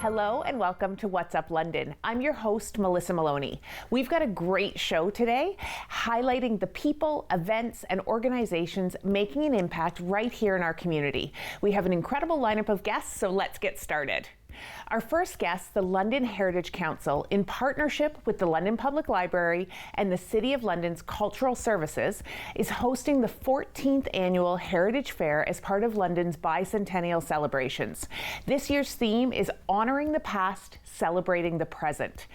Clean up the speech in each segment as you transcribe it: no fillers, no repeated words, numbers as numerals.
Hello and welcome to What's Up London. I'm your host, Melissa Maloney. We've got a great show today, highlighting the people, events, and organizations making an impact right here in our community. We have an incredible lineup of guests, so let's get started. Our first guest, the London Heritage Council, in partnership with the London Public Library and the City of London's Cultural Services, is hosting the 14th Annual Heritage Fair as part of London's bicentennial celebrations. This year's theme is Honoring the Past, Celebrating the Present.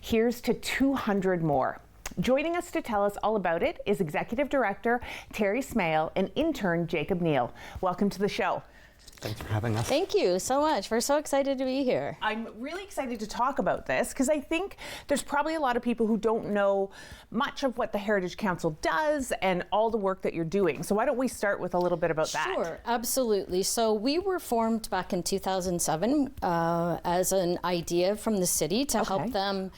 Here's to 200 more. Joining us to tell us all about it is Executive Director Terry Smale and intern Jacob Neal. Welcome to the show. Thanks for having us. Thank you so much. We're so excited to be here. I'm really excited to talk about this because I think there's probably a lot of people who don't know much of what the Heritage Council does and all the work that you're doing. So why don't we start with a little bit about that? Sure, absolutely. So we were formed back in 2007 as an idea from the city to help them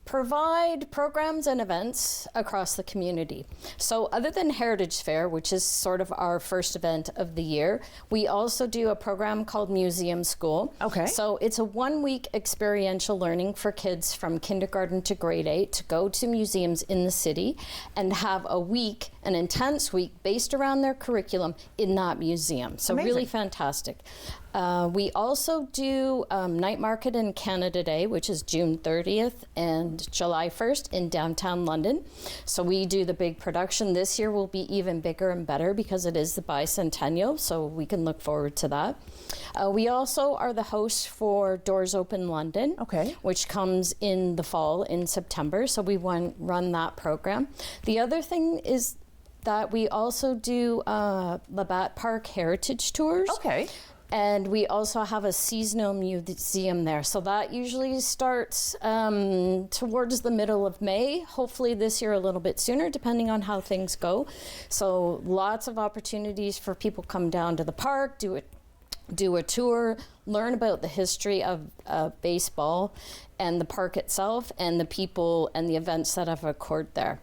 provide programs and events across the community. So other than Heritage Fair, which is sort of our first event of the year, we also do a program called Museum School. Okay. So it's a 1-week experiential learning for kids from kindergarten to grade 8 to go to museums in the city and have a week, an intense week based around their curriculum in that museum. So Amazing. Really fantastic. We also do Night Market and Canada Day, which is June 30th and July 1st in downtown London. So we do the big production. This year will be even bigger and better because it is the bicentennial, so we can look forward to that. We also are the host for Doors Open London, which comes in the fall in September, so we run that program. The other thing is that we also do Labatt Park Heritage Tours. And we also have a seasonal museum there. So that usually starts towards the middle of May. Hopefully this year a little bit sooner, depending on how things go. So lots of opportunities for people come down to the park, do a tour, learn about the history of baseball and the park itself and the people and the events that have occurred there.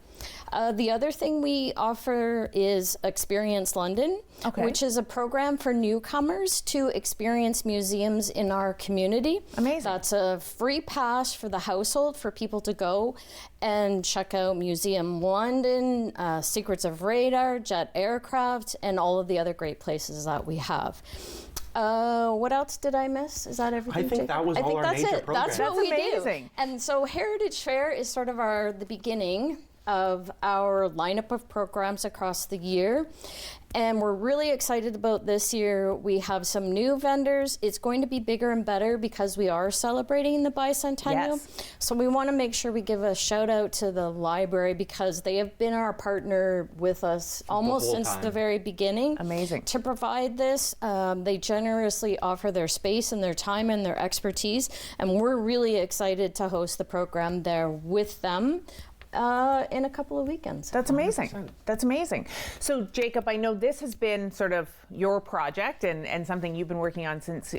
The other thing we offer is Experience London, which is a program for newcomers to experience museums in our community. Amazing. That's a free pass for the household for people to go and check out Museum London, Secrets of Radar, Jet Aircraft, and all of the other great places that we have. What else did I miss? Is that everything? I think that was all our major programs. That's what we amazing. do. And so Heritage Fair is sort of the beginning of our lineup of programs across the year. And we're really excited about this year. We have some new vendors. It's going to be bigger and better because we are celebrating the bicentennial. Yes. So we want to make sure we give a shout out to the library because they have been our partner with us almost since the very beginning. Amazing. To provide this, they generously offer their space and their time and their expertise. And we're really excited to host the program there with them. In a couple of weekends. That's amazing. 100%. That's amazing. So Jacob, I know this has been sort of your project and something you've been working on since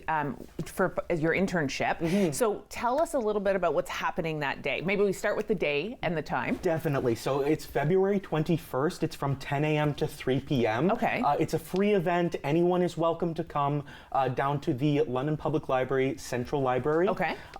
for your internship. So tell us a little bit about what's happening that day. Maybe we start with the day and the time. Definitely. So it's February 21st. It's from 10 a.m. to 3 p.m. It's a free event. Anyone is welcome to come down to the London Public Library Central Library.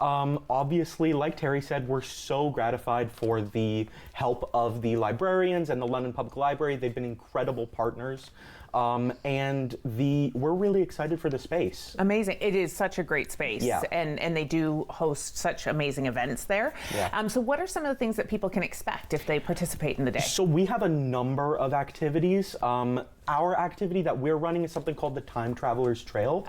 Obviously, like Terry said, we're so gratified for the help of the librarians and the London Public Library. They've been incredible partners. And we're really excited for the space. Amazing. It is such a great space. Yeah. And they do host such amazing events there. Yeah. So what are some of the things that people can expect if they participate in the day? So we have a number of activities. Our activity that we're running is something called the Time Traveler's Trail.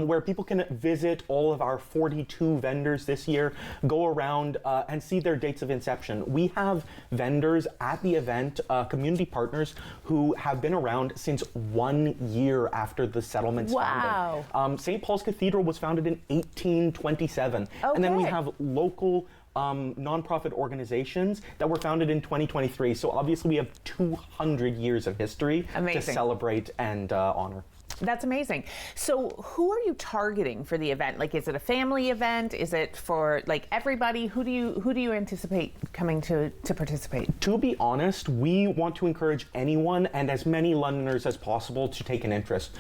Where people can visit all of our 42 vendors this year, go around and see their dates of inception. We have vendors at the event, community partners who have been around since 1 year after the settlement's founding. St. Paul's Cathedral was founded in 1827. And then we have local nonprofit organizations that were founded in 2023. So obviously we have 200 years of history to celebrate and honor. That's amazing. So who are you targeting for the event? Like, is it a family event? Is it for like everybody? Who do you anticipate coming to participate? To be honest, we want to encourage anyone and as many Londoners as possible to take an interest.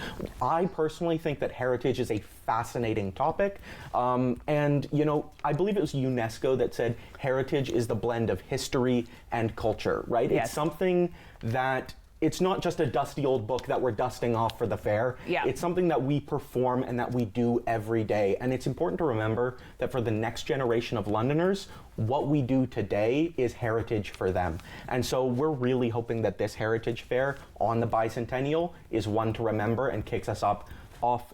I personally think that heritage is a fascinating topic. And, you know, I believe it was UNESCO that said heritage is the blend of history and culture, right? Yes. It's something that it's not just a dusty old book that we're dusting off for the fair. Yeah. It's something that we perform and that we do every day. And it's important to remember that for the next generation of Londoners, what we do today is heritage for them. And so we're really hoping that this heritage fair on the bicentennial is one to remember and kicks us off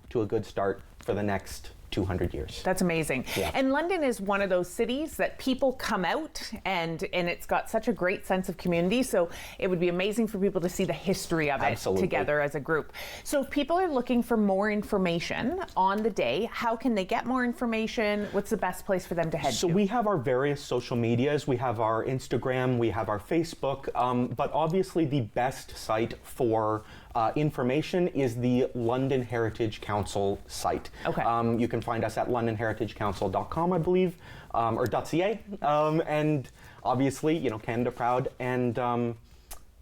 to a good start for the next 200 years. That's amazing. Yeah. And London is one of those cities that people come out and it's got such a great sense of community. So it would be amazing for people to see the history of it together as a group. So if people are looking for more information on the day, how can they get more information? What's the best place for them to head to? So we have our various social medias. We have our Instagram, we have our Facebook, but obviously the best site for information is the London Heritage Council site. Okay. You can find us at londonheritagecouncil.com, I believe, or .ca, and obviously, you know, Canada Proud, and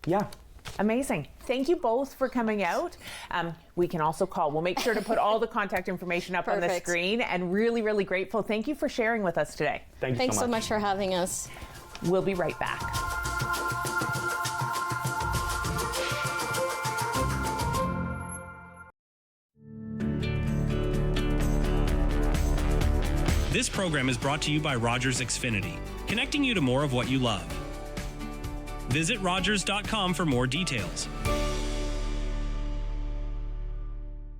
yeah. Amazing. Thank you both for coming out. We can also call. We'll make sure to put all the contact information up on the screen, and really, really grateful. Thank you for sharing with us today. Thanks so much for having us. We'll be right back. This program is brought to you by Rogers Xfinity, connecting you to more of what you love. Visit Rogers.com for more details.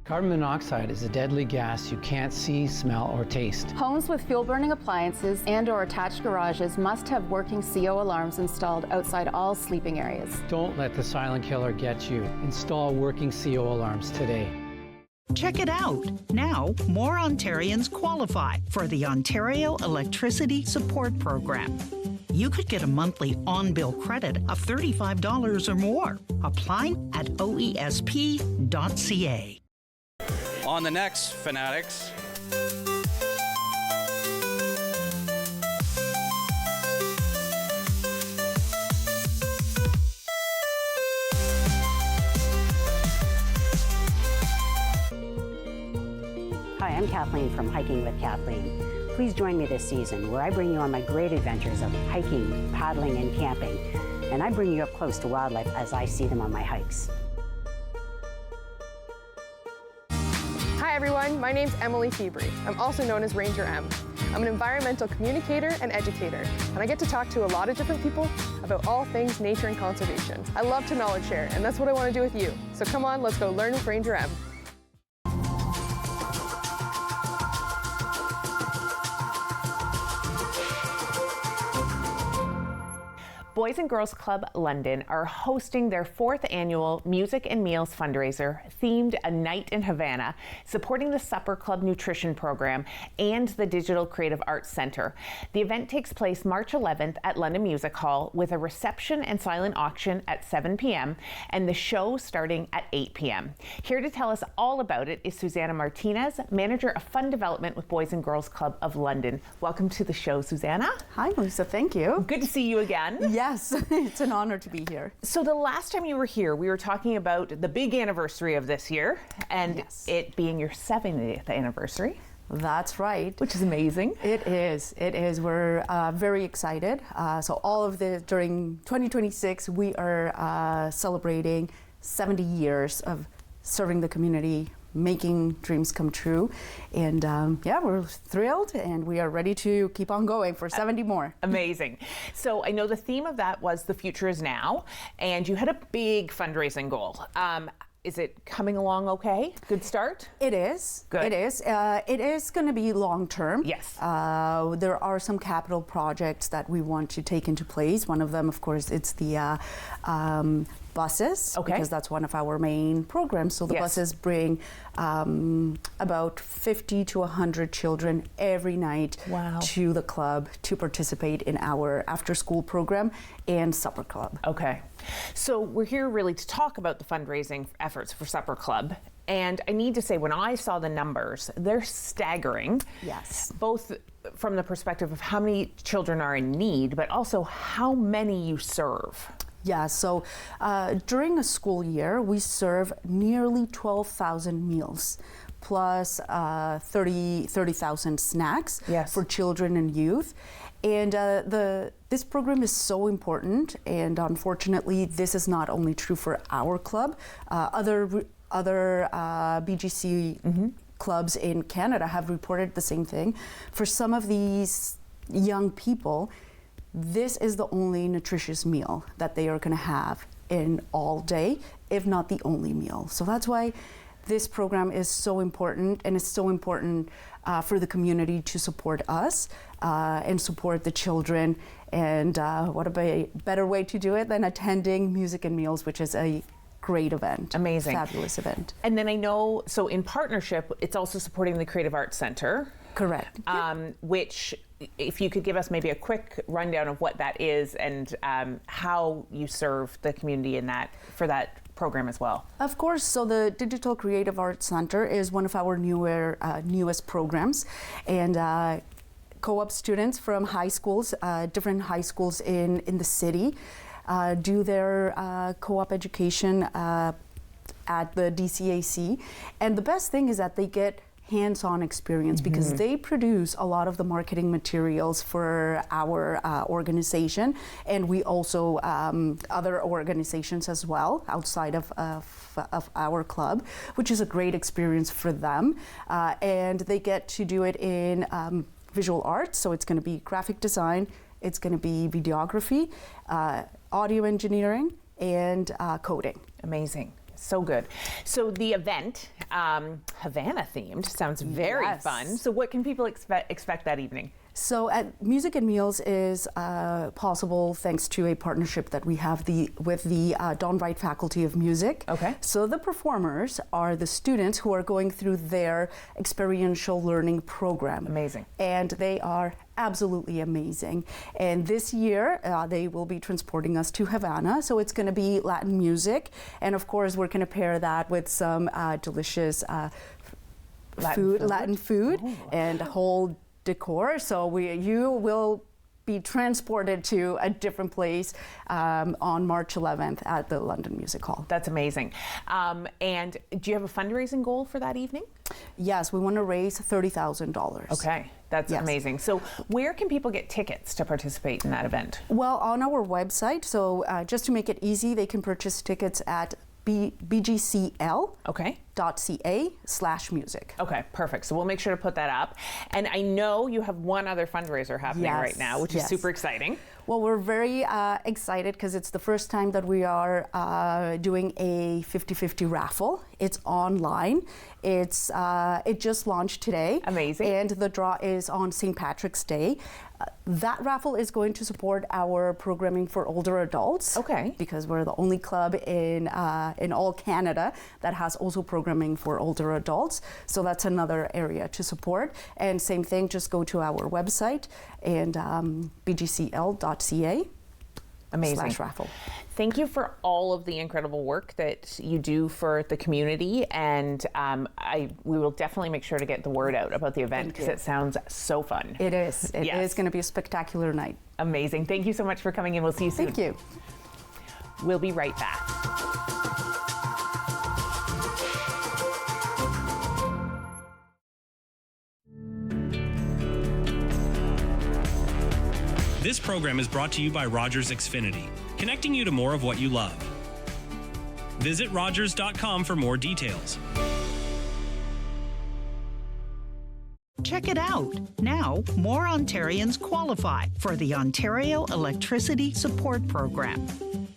Carbon monoxide is a deadly gas you can't see, smell, or taste. Homes with fuel-burning appliances and/or attached garages must have working CO alarms installed outside all sleeping areas. Don't let the silent killer get you. Install working CO alarms today. Check it out. Now, more Ontarians qualify for the Ontario Electricity Support Program. You could get a monthly on-bill credit of $35 or more. Apply at oesp.ca. On the next Fanatics. Hi, I'm Kathleen from Hiking with Kathleen. Please join me this season where I bring you on my great adventures of hiking, paddling, and camping. And I bring you up close to wildlife as I see them on my hikes. Hi everyone, my name's Emily Febri. I'm also known as Ranger M. I'm an environmental communicator and educator, and I get to talk to a lot of different people about all things nature and conservation. I love to knowledge share, and that's what I want to do with you. So come on, let's go learn with Ranger M. Boys and Girls Club London are hosting their 4th annual Music and Meals fundraiser themed A Night in Havana, supporting the Supper Club Nutrition Program and the Digital Creative Arts Centre. The event takes place March 11th at London Music Hall with a reception and silent auction at 7 p.m. and the show starting at 8 p.m. Here to tell us all about it is Susanna Martinez, Manager of Fund Development with Boys and Girls Club of London. Welcome to the show, Susanna. Hi, Melissa. Thank you. Good to see you again. Yes, it's an honor to be here. So the last time you were here, we were talking about the big anniversary of this year and it being your 70th anniversary. That's right. Which is amazing. It is. It is. We're very excited. So all of during 2026, we are celebrating 70 years of serving the community, making dreams come true. And yeah, we're thrilled and we are ready to keep on going for 70 more. Amazing. So I know the theme of that was The Future is Now, and you had a big fundraising goal. Is it coming along okay? Good start? It is. Good. It is. It is going to be long term. Yes. There are some capital projects that we want to take into place. One of them, of course, it's the buses, because that's one of our main programs. So the buses bring about 50 to 100 children every night to the club to participate in our after-school program and supper club. Okay. So we're here really to talk about the fundraising efforts for Supper Club. And I need to say, when I saw the numbers, they're staggering. Yes. Both from the perspective of how many children are in need, but also how many you serve. Yeah, so during a school year, we serve nearly 12,000 meals, plus 30,000 snacks for children and youth. And this program is so important, and unfortunately, this is not only true for our club. Other BGC clubs in Canada have reported the same thing. For some of these young people, this is the only nutritious meal that they are going to have in all day, if not the only meal. So that's why this program is so important, and it's so important for the community to support us and support the children. And what a better way to do it than attending Music and Meals, which is a great event. Amazing. Fabulous event. And then I know, so in partnership, it's also supporting the Creative Arts Center. Correct. Which, if you could give us maybe a quick rundown of what that is and how you serve the community in that, for that program as well. Of course. So the Digital Creative Arts Center is one of our newest programs, and co-op students from high schools, different high schools in the city, do their co-op education at the DCAC. And the best thing is that they get hands-on experience because they produce a lot of the marketing materials for our organization, and we also other organizations as well outside of our club, which is a great experience for them. And they get to do it in visual arts, so it's going to be graphic design, it's going to be videography, audio engineering, and coding. Amazing. So good. So the event, Havana themed, sounds very fun. So what can people expect that evening? So at Music and Meals is possible thanks to a partnership that we have with the Don Wright Faculty of Music. Okay. So the performers are the students who are going through their experiential learning program. Amazing. And they are absolutely amazing. And this year, they will be transporting us to Havana. So it's going to be Latin music. And of course, we're going to pair that with some delicious Latin food and whole decor. So you will be transported to a different place on March 11th at the London Music Hall. That's amazing. And do you have a fundraising goal for that evening? Yes, we want to raise $30,000. Okay, that's amazing. So where can people get tickets to participate in that event? Well, on our website. So just to make it easy, they can purchase tickets at bgcl.ca/music. Okay, perfect. So we'll make sure to put that up. And I know you have one other fundraiser happening right now, which is super exciting. Well, we're very excited because it's the first time that we are doing a 50-50 raffle. It's online. It just launched today. Amazing. And the draw is on St. Patrick's Day. That raffle is going to support our programming for older adults. Okay. Because we're the only club in all Canada that has also programming for older adults. So that's another area to support. And same thing, just go to our website and bgcl.ca. Amazing. /raffle. Thank you for all of the incredible work that you do for the community, and we will definitely make sure to get the word out about the event because it sounds so fun. It is. It is going to be a spectacular night. Amazing. Thank you so much for coming in. We'll see you soon. Thank you. We'll be right back. This program is brought to you by Rogers Xfinity, connecting you to more of what you love. Visit Rogers.com for more details. Check it out. Now, more Ontarians qualify for the Ontario Electricity Support Program.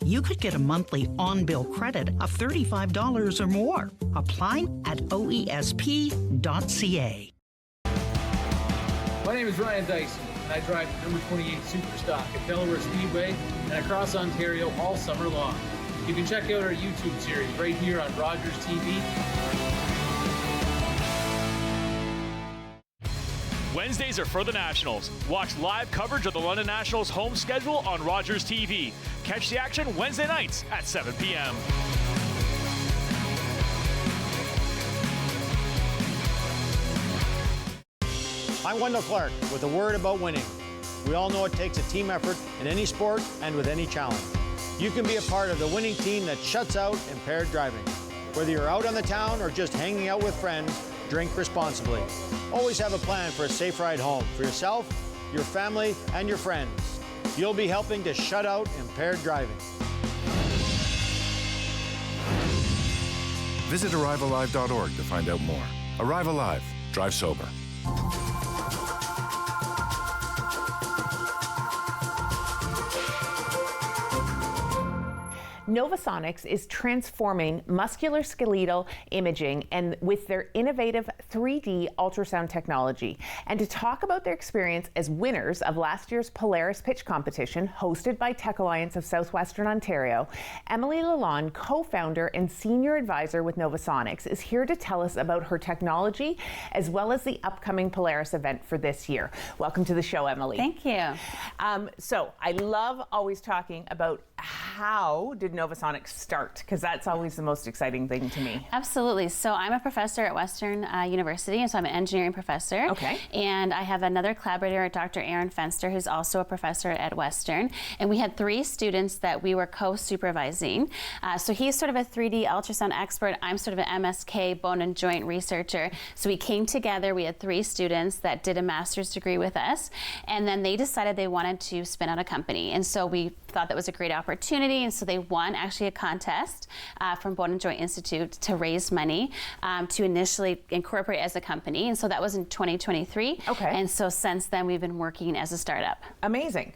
You could get a monthly on-bill credit of $35 or more. Apply at oesp.ca. My name is Ryan Dyson, and I drive the number 28 Superstock at Delaware Speedway and across Ontario all summer long. You can check out our YouTube series right here on Rogers TV. Wednesdays are for the Nationals. Watch live coverage of the London Nationals home schedule on Rogers TV. Catch the action Wednesday nights at 7 p.m. I'm Wendell Clark with a word about winning. We all know it takes a team effort in any sport and with any challenge. You can be a part of the winning team that shuts out impaired driving. Whether you're out on the town or just hanging out with friends, drink responsibly. Always have a plan for a safe ride home for yourself, your family, and your friends. You'll be helping to shut out impaired driving. Visit ArriveAlive.org to find out more. Arrive Alive. Drive sober. NovaSonix is transforming musculoskeletal imaging and with their innovative 3D ultrasound technology. And to talk about their experience as winners of last year's Polaris Pitch Competition hosted by Tech Alliance of Southwestern Ontario, Emily Lalonde, co-founder and senior advisor with NovaSonix, is here to tell us about her technology as well as the upcoming Polaris event for this year. Welcome to the show, Emily. Thank you. So I love always talking about how did NovaSonix start? Because that's always the most exciting thing to me. Absolutely. So I'm a professor at Western University, and so I'm an engineering professor. Okay. And I have another collaborator, Dr. Aaron Fenster, who's also a professor at Western. And we had 3 students that we were co-supervising. So he's sort of a 3D ultrasound expert. I'm sort of an MSK bone and joint researcher. So we came together. We had 3 students that did a master's degree with us. And then they decided they wanted to spin out a company. And so we thought that was a great opportunity, and so they won actually a contest from Bone and Joint Institute to raise money to initially incorporate as a company, and so that was in 2023. Okay. And so since then we've been working as a startup. Amazing.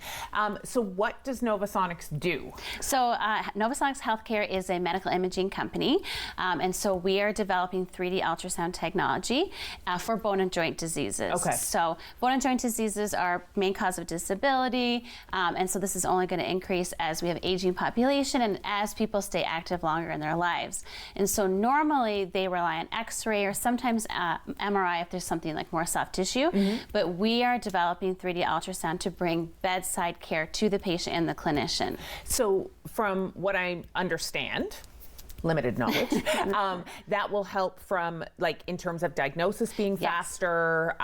So what does NovaSonix do? So NovaSonix Healthcare is a medical imaging company, and so we are developing 3D ultrasound technology for bone and joint diseases. Okay. So bone and joint diseases are main cause of disability, and so this is only going to increase as we have aging population and as people stay active longer in their lives. And so normally they rely on X-ray or sometimes MRI if there's something like more soft tissue, but we are developing 3D ultrasound to bring bedside care to the patient and the clinician. So from what I understand, limited knowledge, that will help from, like, in terms of diagnosis being faster,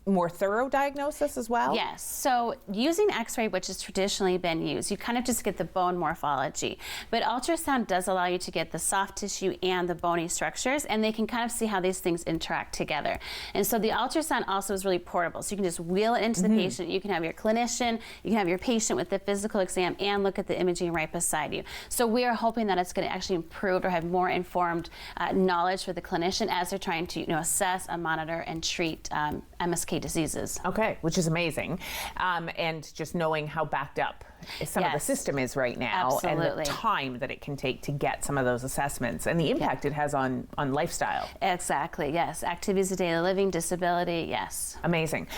more thorough diagnosis as well? Yes. So using X-ray, which has traditionally been used, you kind of just get the bone morphology. But ultrasound does allow you to get the soft tissue and the bony structures, and they can kind of see how these things interact together. And so the ultrasound also is really portable. So you can just wheel it into the patient. You can have your clinician, you can have your patient with the physical exam and look at the imaging right beside you. So we are hoping that it's going to actually improve or have more informed knowledge for the clinician as they're trying to assess, monitor, and treat MSK diseases. Okay, which is amazing. And just knowing how backed up some of the system is right now, and the time that it can take to get some of those assessments and the impact it has on lifestyle. Exactly, yes. Activities of daily living, disability, yes. Amazing.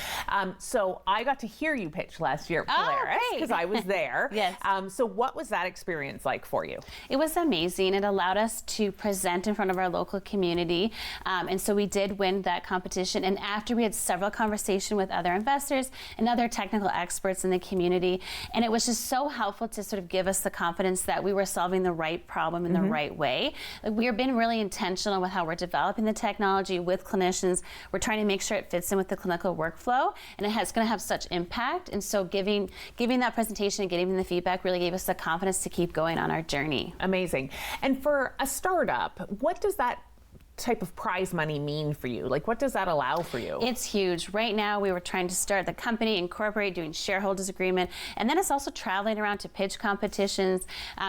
So I got to hear you pitch last year at Polaris because I was there. Yes. So what was that experience like for you? It was amazing. It allowed us to present in front of our local community. And so we did win that competition. And after we had several conversations with other investors and other technical experts in the community, and it was just so helpful to sort of give us the confidence that we were solving the right problem in the right way. Like, we are being really intentional with how we're developing the technology with clinicians. We're trying to make sure it fits in with the clinical workflow, and it's going to have such impact. And so giving that presentation and getting them the feedback really gave us the confidence to keep going on our journey. Amazing. And for a startup, what does that type of prize money mean for you? Like, what does that allow for you? It's huge. Right now, we were trying to start the company, incorporate, doing shareholders agreement, and then it's also traveling around to pitch competitions.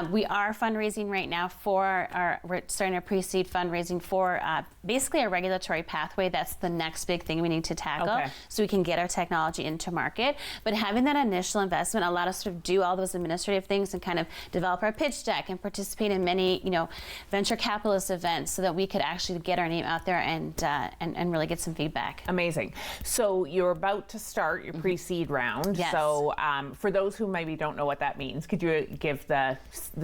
We are fundraising right now we're starting a pre-seed fundraising for basically a regulatory pathway. That's the next big thing we need to tackle so we can get our technology into market. But having that initial investment allowed us to do all those administrative things and kind of develop our pitch deck and participate in many, venture capitalist events so that we could actually get our name out there and really get some feedback. Amazing. So you're about to start your pre-seed round. Yes. So for those who maybe don't know what that means, could you give the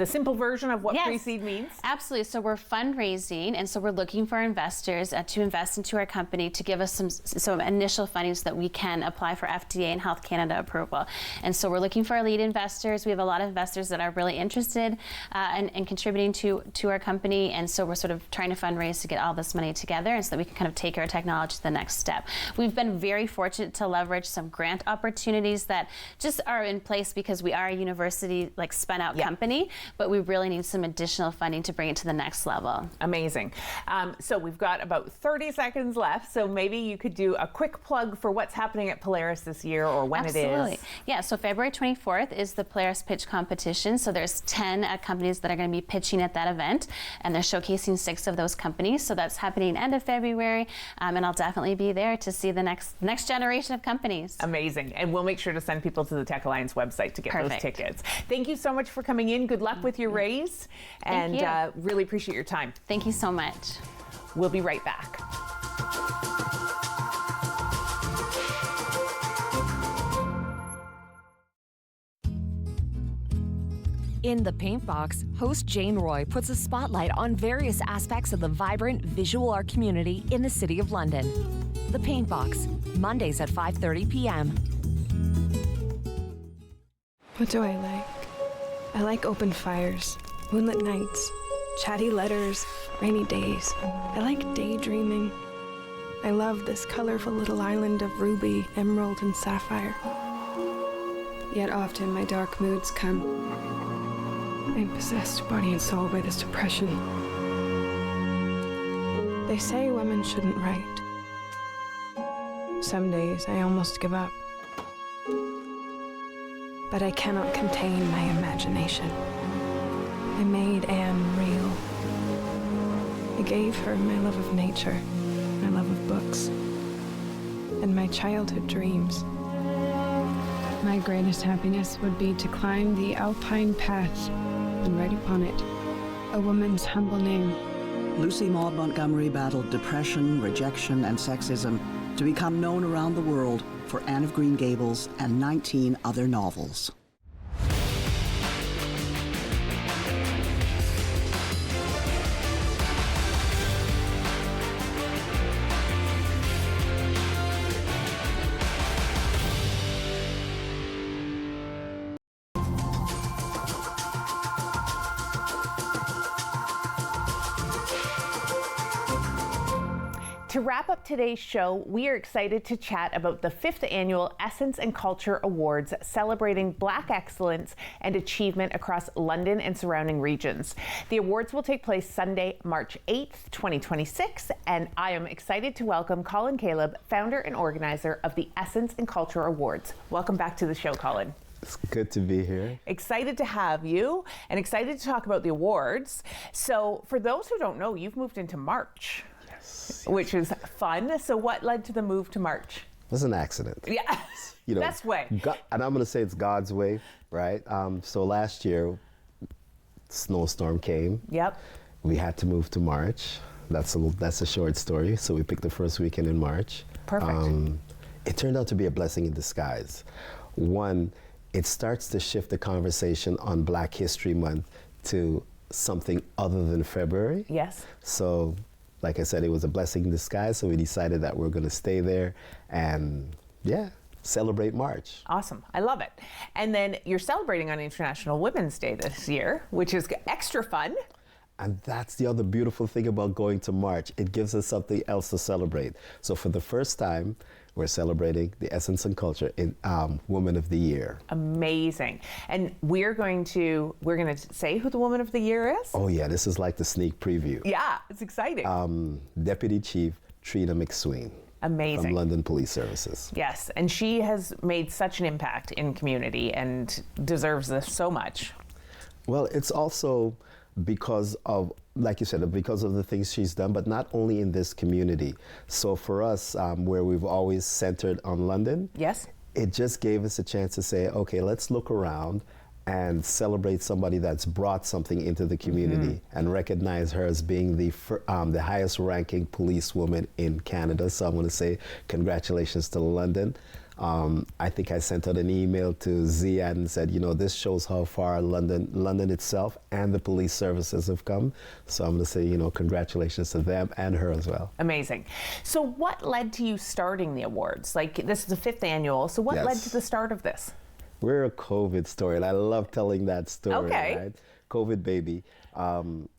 simple version of what pre-seed means? Absolutely. So we're fundraising, and so we're looking for investors to invest into our company to give us some initial funding so that we can apply for FDA and Health Canada approval. And so we're looking for our lead investors. We have a lot of investors that are really interested in contributing to our company, and so we're sort of trying to fundraise to get all this money together and so that we can kind of take our technology to the next step. We've been very fortunate to leverage some grant opportunities that just are in place because we are a university spun out company, but we really need some additional funding to bring it to the next level. Amazing. So we've got about 30 seconds left, so maybe you could do a quick plug for what's happening at Polaris this year or when it is. Yeah, so February 24th is the Polaris Pitch Competition. So there's 10 companies that are going to be pitching at that event, and they're showcasing 6 of those companies. So that's happening end of February, and I'll definitely be there to see the next generation of companies. Amazing. And we'll make sure to send people to the Tech Alliance website to get those tickets. Thank you so much for coming in. Good luck with your raise, and really appreciate your time. Thank you so much. We'll be right back. In The Paint Box, host Jane Roy puts a spotlight on various aspects of the vibrant visual art community in the City of London. The Paint Box, Mondays at 5:30 p.m. What do I like? I like open fires, moonlit nights, chatty letters, rainy days. I like daydreaming. I love this colorful little island of ruby, emerald, and sapphire. Yet often my dark moods come. I'm possessed body and soul by this depression. They say women shouldn't write. Some days I almost give up. But I cannot contain my imagination. I made Anne real. I gave her my love of nature, my love of books, and my childhood dreams. My greatest happiness would be to climb the alpine path and write upon it a woman's humble name. Lucy Maud Montgomery battled depression, rejection, and sexism to become known around the world for Anne of Green Gables and 19 other novels. To wrap up today's show, we are excited to chat about the 5th annual Essence and Culture Awards, celebrating Black excellence and achievement across London and surrounding regions. The awards will take place Sunday, March 8th, 2026, and I am excited to welcome Colin Caleb, founder and organizer of the Essence and Culture Awards. Welcome back to the show, Colin. It's good to be here. Excited to have you and excited to talk about the awards. So for those who don't know, you've moved into March. Which is fun. So what led to the move to March? It was an accident. Yeah, best way. And I'm going to say it's God's way, right? So last year, snowstorm came. Yep. We had to move to March. That's a short story. So we picked the first weekend in March. Perfect. It turned out to be a blessing in disguise. One, it starts to shift the conversation on Black History Month to something other than February. Yes. So, like I said, it was a blessing in disguise, so we decided that we're going to stay there and, celebrate March. Awesome. I love it. And then you're celebrating on International Women's Day this year, which is extra fun. And that's the other beautiful thing about going to March. It gives us something else to celebrate. So for the first time, we're celebrating the Essence and Culture in Woman of the Year. Amazing. And we're going to say who the Woman of the Year is? Oh yeah, this is like the sneak preview. Yeah, it's exciting. Deputy Chief Trina McSween. Amazing. From London Police Services. Yes, and she has made such an impact in community and deserves this so much. Well, it's also because of, like you said, because of the things she's done, but not only in this community. So for us, where we've always centered on London, yes, it just gave us a chance to say, okay, let's look around and celebrate somebody that's brought something into the community and recognize her as being the highest ranking policewoman in Canada. So I'm going to say congratulations to London. I think I sent out an email to Ziad and said, you know, this shows how far London itself and the police services have come. So I'm going to say, you know, congratulations to them and her as well. Amazing. So what led to you starting the awards? Like, this is the 5th annual. So what led to the start of this? We're a COVID story, and I love telling that story. Okay. Right? COVID baby. Some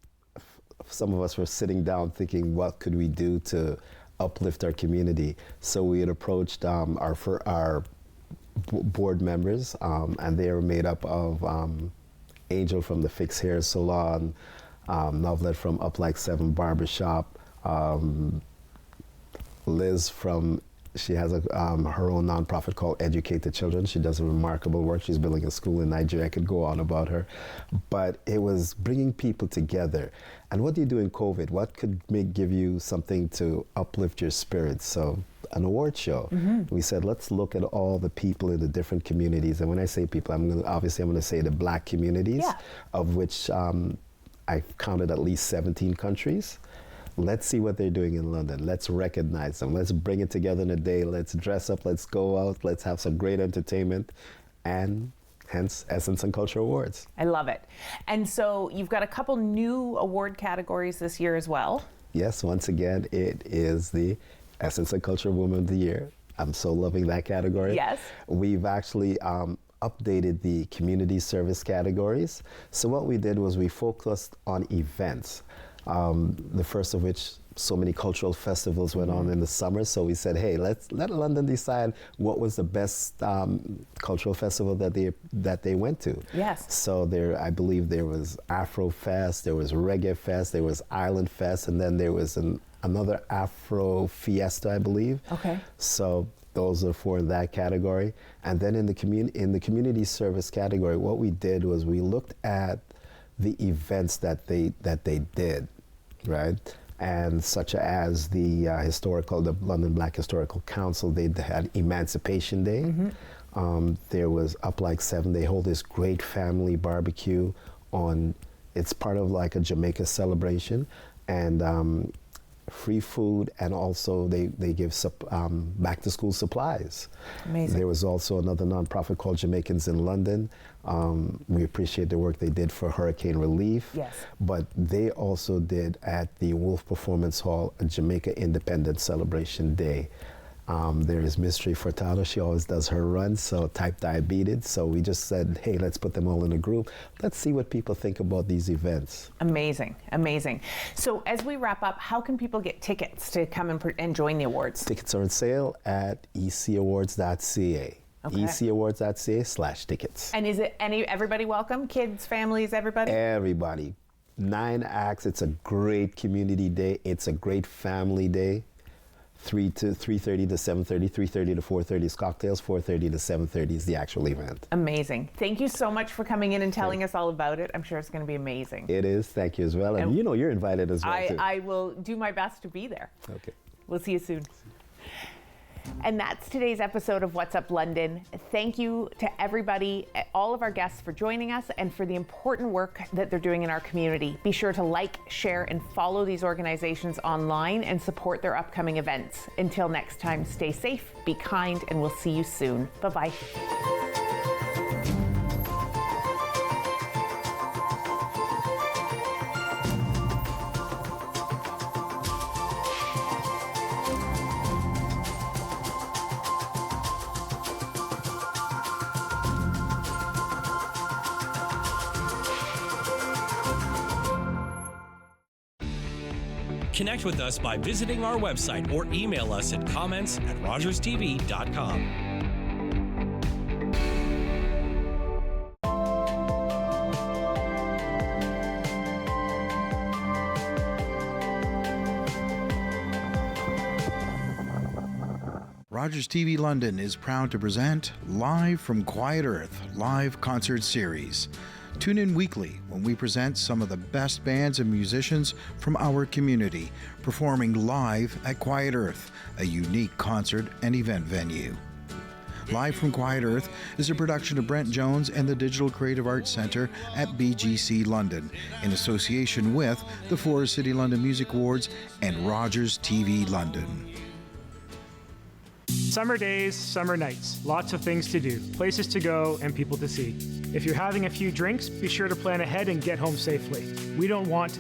of us were sitting down thinking, what could we do to uplift our community? So we had approached our board members, and they were made up of Angel from the Fix Hair Salon, Novelet from Up Like 7 Barbershop, Liz from, she has her own nonprofit called Educate the Children. She does a remarkable work. She's building a school in Nigeria. I could go on about her. But it was bringing people together. And what do you do in COVID? What could give you something to uplift your spirits? So an award show. We said, let's look at all the people in the different communities. And when I say people, I'm going to say the Black communities, of which I've counted at least 17 countries. Let's see what they're doing in London. Let's recognize them. Let's bring it together in a day. Let's dress up. Let's go out. Let's have some great entertainment, and hence Essence and Culture Awards. I love it. And so you've got a couple new award categories this year as well. Yes, once again, it is the Essence and Culture Woman of the Year. I'm so loving that category. Yes. We've actually updated the community service categories. So what we did was we focused on events. The first of which, so many cultural festivals went on in the summer. So we said, hey, let's let London decide what was the best cultural festival that they went to. Yes. So I believe there was Afro Fest, there was Reggae Fest, there was Island Fest, and then there was another Afro Fiesta, I believe. Okay. So those are 4 in that category. And then in the community service category, what we did was we looked at the events that they did, right? And such as the London Black Historical Council, they had Emancipation Day. There was Up Like 7, they hold this great family barbecue it's part of like a Jamaica celebration, and free food, and also they give back to school supplies. Amazing. There was also another nonprofit called Jamaicans in London. We appreciate the work they did for hurricane relief. Yes. But they also did at the Wolf Performance Hall a Jamaica Independence Celebration Day. There is Mystery Furtado. She always does her runs, so type diabetes. So we just said, hey, let's put them all in a group. Let's see what people think about these events. Amazing, amazing. So as we wrap up, how can people get tickets to come and join the awards? Tickets are on sale at ecawards.ca. Okay. ecawards.ca/tickets. And is it everybody welcome? Kids, families, everybody? Everybody. 9 acts. It's a great community day. It's a great family day. 3:30 to 7:30, 3:30 to 4:30 is cocktails, 4:30 to 7:30 is the actual event. Amazing. Thank you so much for coming in and telling us all about it. I'm sure it's going to be amazing. It is. Thank you as well. And you know you're invited as well, too. I will do my best to be there. Okay. We'll see you soon. And that's today's episode of What's Up London. Thank you to everybody, all of our guests, for joining us and for the important work that they're doing in our community. Be sure to like, share, and follow these organizations online and support their upcoming events. Until next time, stay safe, be kind, and we'll see you soon. Bye-bye. Connect with us by visiting our website or email us at comments@rogerstv.com. Rogers TV London is proud to present Live from Quiet Earth live concert series. Tune in weekly when we present some of the best bands and musicians from our community performing live at Quiet Earth, a unique concert and event venue. Live from Quiet Earth is a production of Brent Jones and the Digital Creative Arts Centre at BGC London, in association with the Forest City London Music Awards and Rogers TV London. Summer days, summer nights, lots of things to do, places to go, and people to see. If you're having a few drinks, be sure to plan ahead and get home safely. We don't want